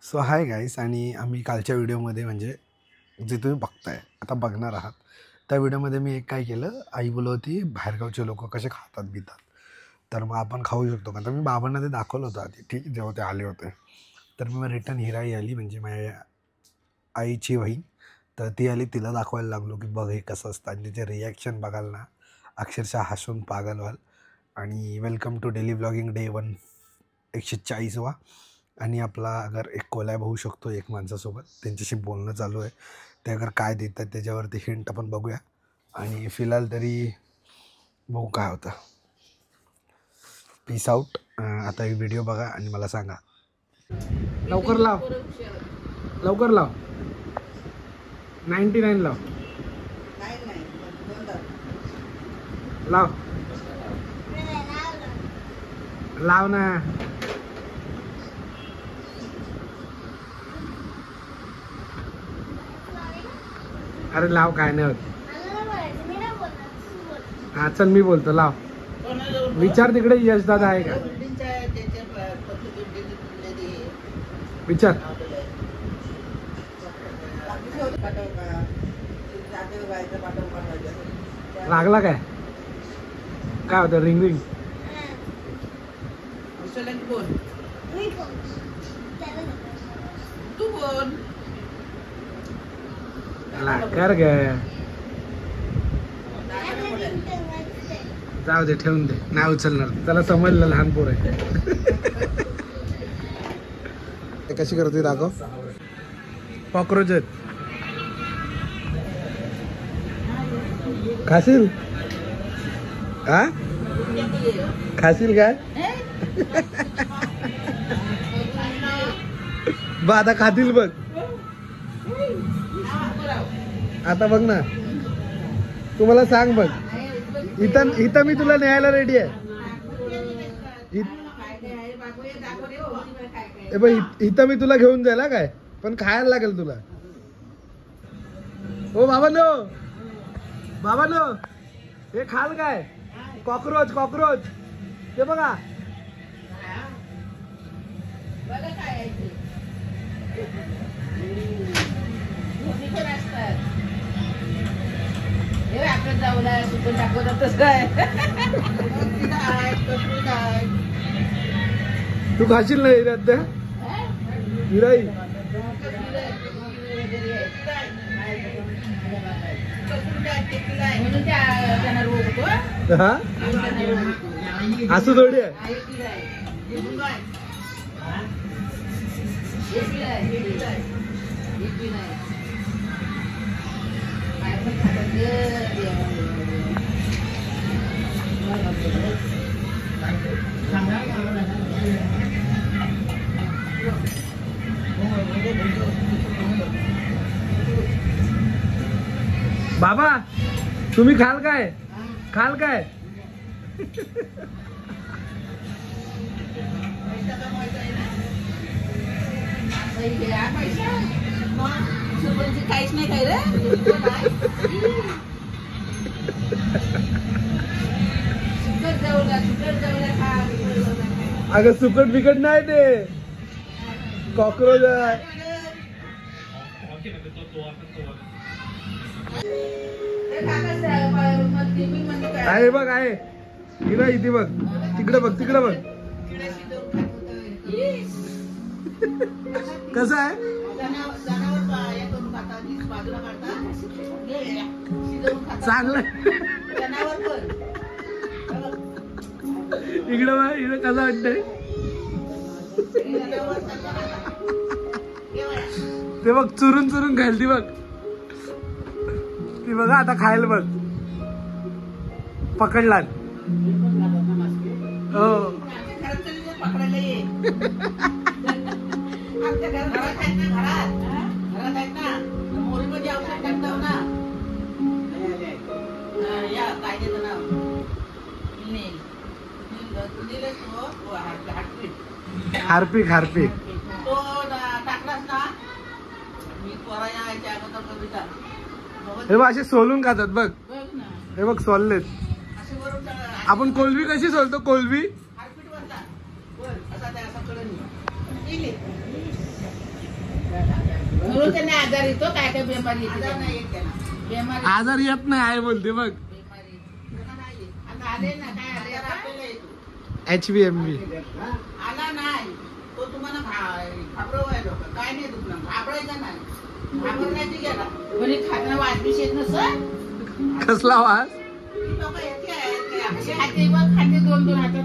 So hi guys, आणि आम्ही कालच्या व्हिडिओमध्ये म्हणजे जे तुम्ही बघताय आता बघणार आहात त्या व्हिडिओमध्ये मी एक काय केलं, आई बोलत होती बाहेरगावचे लोक कसे खातात बितात, तर मग आपण खाऊ शकतो का. तर मी बाबांना ते दाखवलं होतं आधी, ठीक जेव्हा ते आले होते. तर मग रिटर्न हिराई आली म्हणजे माझ्या आईची बहीण, तर ती आली, तिला दाखवायला लागलो की बघ हे कसं असतं, आणि तिचे रिॲक्शन बघाल ना अक्षरशः हसून पागल व्हाल. आणि welcome to daily vlogging day 140वा. आणि आपला अगर एक कोलॅब होऊ शकतो एक माणसासोबत, त्यांच्याशी बोलणं चालू आहे. ते अगर काय देतात त्याच्यावरती हिंट आपण बघूया, आणि फिलहाल तरी बघू काय होतं. Peace out. आता एक व्हिडिओ बघा आणि मला सांगा. लवकर लाव, लवकर लाव. 99 लाव, लाव लाव ना. अरे लाव, काय नाही होत. हा चल मी बोलतो, लाव. विचार तिकडे यश दादा आहे का, विचार. लागला काय, काय होतं. Ring ring. कर ग, जाऊ दे, ठेवून दे, नाही उचलणार. त्याला समजलं लहान पोर आहे. कशी करते दाखव. कॉक्रोच आहेत. खाशील हा, खाशील काय. बघ आता खातील बघ. आता बघ ना, तुम्हाला सांग बघ. इथं मी तुला न्यायला रेडी आहे. इथं मी तुला घेऊन जायला काय, पण खायला लागेल तुला. ओ बाबांनो, बाबांनो, हे खाल काय. कॉक्रोच, कॉक्रोच ते बघा. तू खाशील नाही हिरात, हिराई. हा असं थोडी आहे. बाबा तुम्ही खाल काय, खाल काय. काहीच नाही काय रे. अगं सुकट बिकट नाही ते, कॉक्रोच आहे. आहे बघ, आहे हिरा इथे बघ, तिकडे बघ, तिकडे बघ. कसं आहे. चांगलं इकडं बघ, इकडं कसं वाटतंय ते बघ. चुरून चुरून खाईल ती बघ, ती बघा आता खायला बघ. पकडला हो. Harpic, Harpic. हे बघ असे सोलून खातात बघ. हे बघ सोललेत. आपण कोलबी कशी सोलतो, कोलबी आजार येतो काय काय बेमारी आजार येत नाही आहे बोलते बघ HBMV आला नाही तो तुम्हाला घाबरवायला काय नाही दुखणं घाबरायचं नाही घाबरण्याची गेला म्हणजे खाताना वास बी येत नसं कसला वास लोक येते असे हाते बघ खाते दोन दोन हातात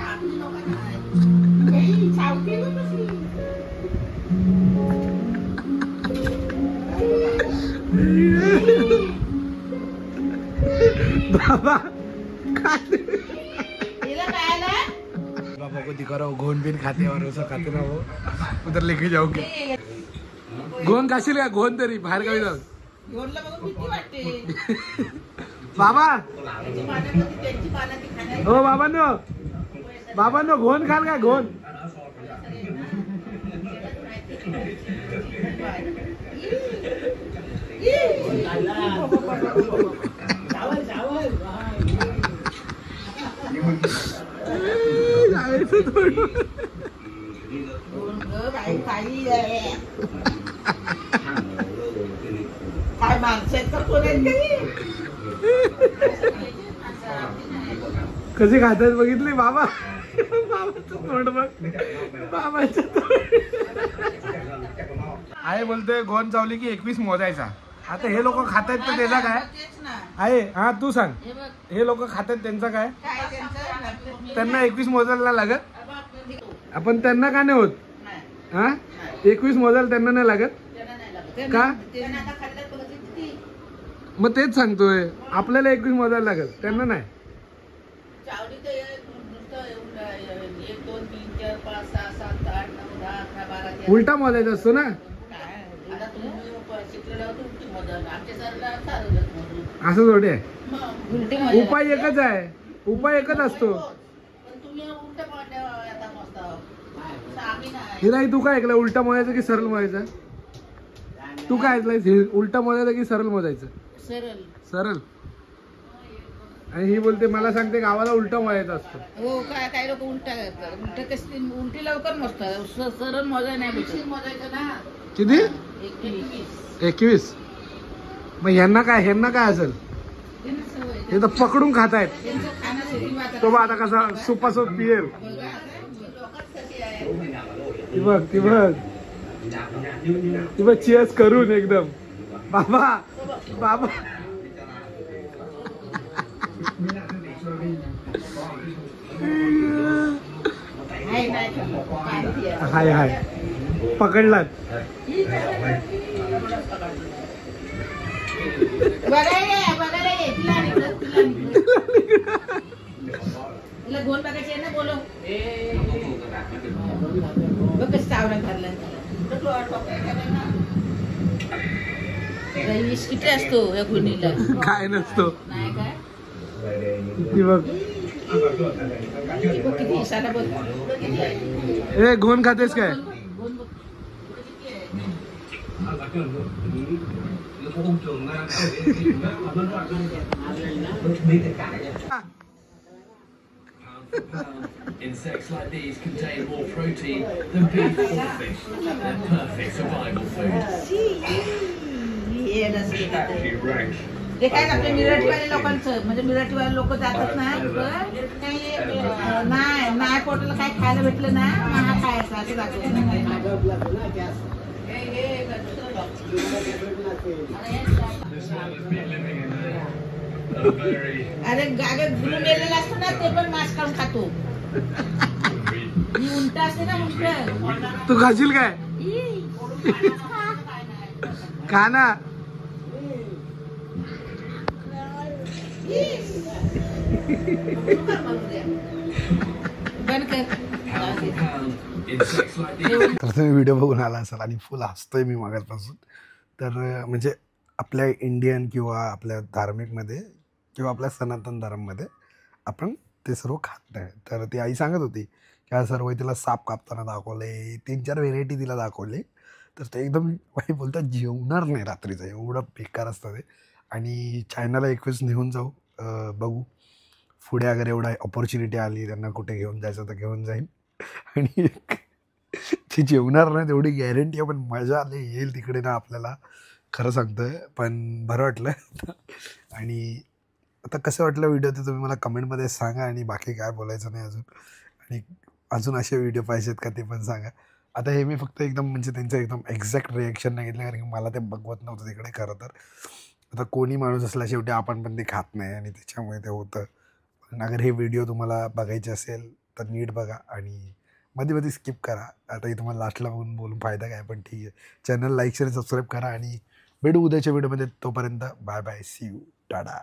आपली लोक नाही सावटी बाबा बाबा को दिखा गोंद बिन खाते और उसका खाते ना वो उधर लेके जाओगे गोंद खाशील का गोंद तरी बाहेर गावी जाऊ बाबा हो बाबांनो गोंद खाल का गोंद काय माणसं कशी खातात बघितली बाबा बाबाचं तोंड बघ बाबाचं आहे बोलतोय गोंद चावली की 21 मोजायचा आता हे लोक खातात तर त्याचा काय आहे हा तू सांग हे लोक खातात त्यांचा काय त्यांना 21 मोजायला लागत आपण त्यांना का नाही होत हा 21 मोजायला त्यांना नाही लागत का मग तेच सांगतोय आपल्याला 21 मोजायला लागत त्यांना नाही उलटा मोजायचा असतो ना असं थोडे आहे उपाय एकच आहे उपाय एकच असतो हिराई तू काय ऐकलं उलटा मोजायचं की सरळ मोजायचं तू काय ऐकलंय उलटा मोजायचं की सरळ मोजायचं सरळ आणि ही बोलते मला सांगते गावाला उलटा मोजायचा असतो हो काय काही लोक उलटा करतात उलट कशी उलटी लवकर मोजतात सरळ मोजाय नाही मोजायचं ना किती 21 मग ह्यांना काय असेल हे तर पकडून खातायत तो बा आता कसा सुपासूप पिएल ती बघ चिअर्स करून एकदम बाबा बाबा हाय हाय पकडलात गोल बघायचे ना बोलो बघ कसं चावलं धरलं रईस किती असतो या गुणीला काय नसतो नाही काय बघ किती साधा बघ ए घोन खातेस काय Insects like these contain more protein than beef or fish. They're perfect survival food. ते काय आपल्या मिराठीवाले लोकांचं म्हणजे मिराठीवाले लोक जातात ना नाही पोटाला काय खायला भेटलं ना हा खायचं असं अरे गागे गुलू मेलेला असतो ना ते पण मांस खाऊन खातो मी उलटा असते ना उलट तू खाशील काय खा ना तर तुम्ही व्हिडिओ बघून आला असाल आणि फुल हसतोय मी मागासपासून तर म्हणजे आपल्या इंडियन किंवा आपल्या धार्मिकमध्ये किंवा आपल्या सनातन धर्मामध्ये आपण ते सर्व खात नाही तर ती आई सांगत होती की हा सर्व तिला साप कापताना दाखवले 3-4 व्हेरायटी तिला दाखवले तर ते एकदम वाई बोलतात जेवणार नाही रात्रीचं एवढं बेकार असतं ते आणि चायनाला 21 नेऊन जाऊ बघू पुढे अगर एवढा ऑपॉर्च्युनिटी आली त्यांना कुठे घेऊन जायचं तर घेऊन जाईन आणि की जेवणार नाही तेवढी गॅरंटी आहे, पण मजा आली येईल तिकडे ना आपल्याला, खरं सांगतोय. पण बरं वाटलं आणि आता कसं वाटलं व्हिडिओ ते तुम्ही मला कमेंटमध्ये सांगा, आणि बाकी काय बोलायचं नाही अजून. आणि अजून असे व्हिडिओ पाहिजेत का ते पण सांगा. आता हे मी फक्त एकदम म्हणजे त्यांचं एकदम एक्झॅक्ट रिॲक्शन नाही घेतलं, कारण की मला ते बघवत नव्हतं तिकडे खरं तर. आता कोणी माणूस असला शेवटी आपण पण ते खात नाही, आणि त्याच्यामुळे ते होतं. पण अगर हे व्हिडिओ तुम्हाला बघायचे असेल तर नीट बघा, आणि मध्ये मध्ये स्किप करा. आता हे तुम्हाला लास्टला बघून बोलून फायदा काय, पण ठीक आहे. चॅनल लाईक शेअर सबस्क्राईब करा, आणि भेटू उद्याच्या व्हिडिओमध्ये. तोपर्यंत bye bye, see you, Tata.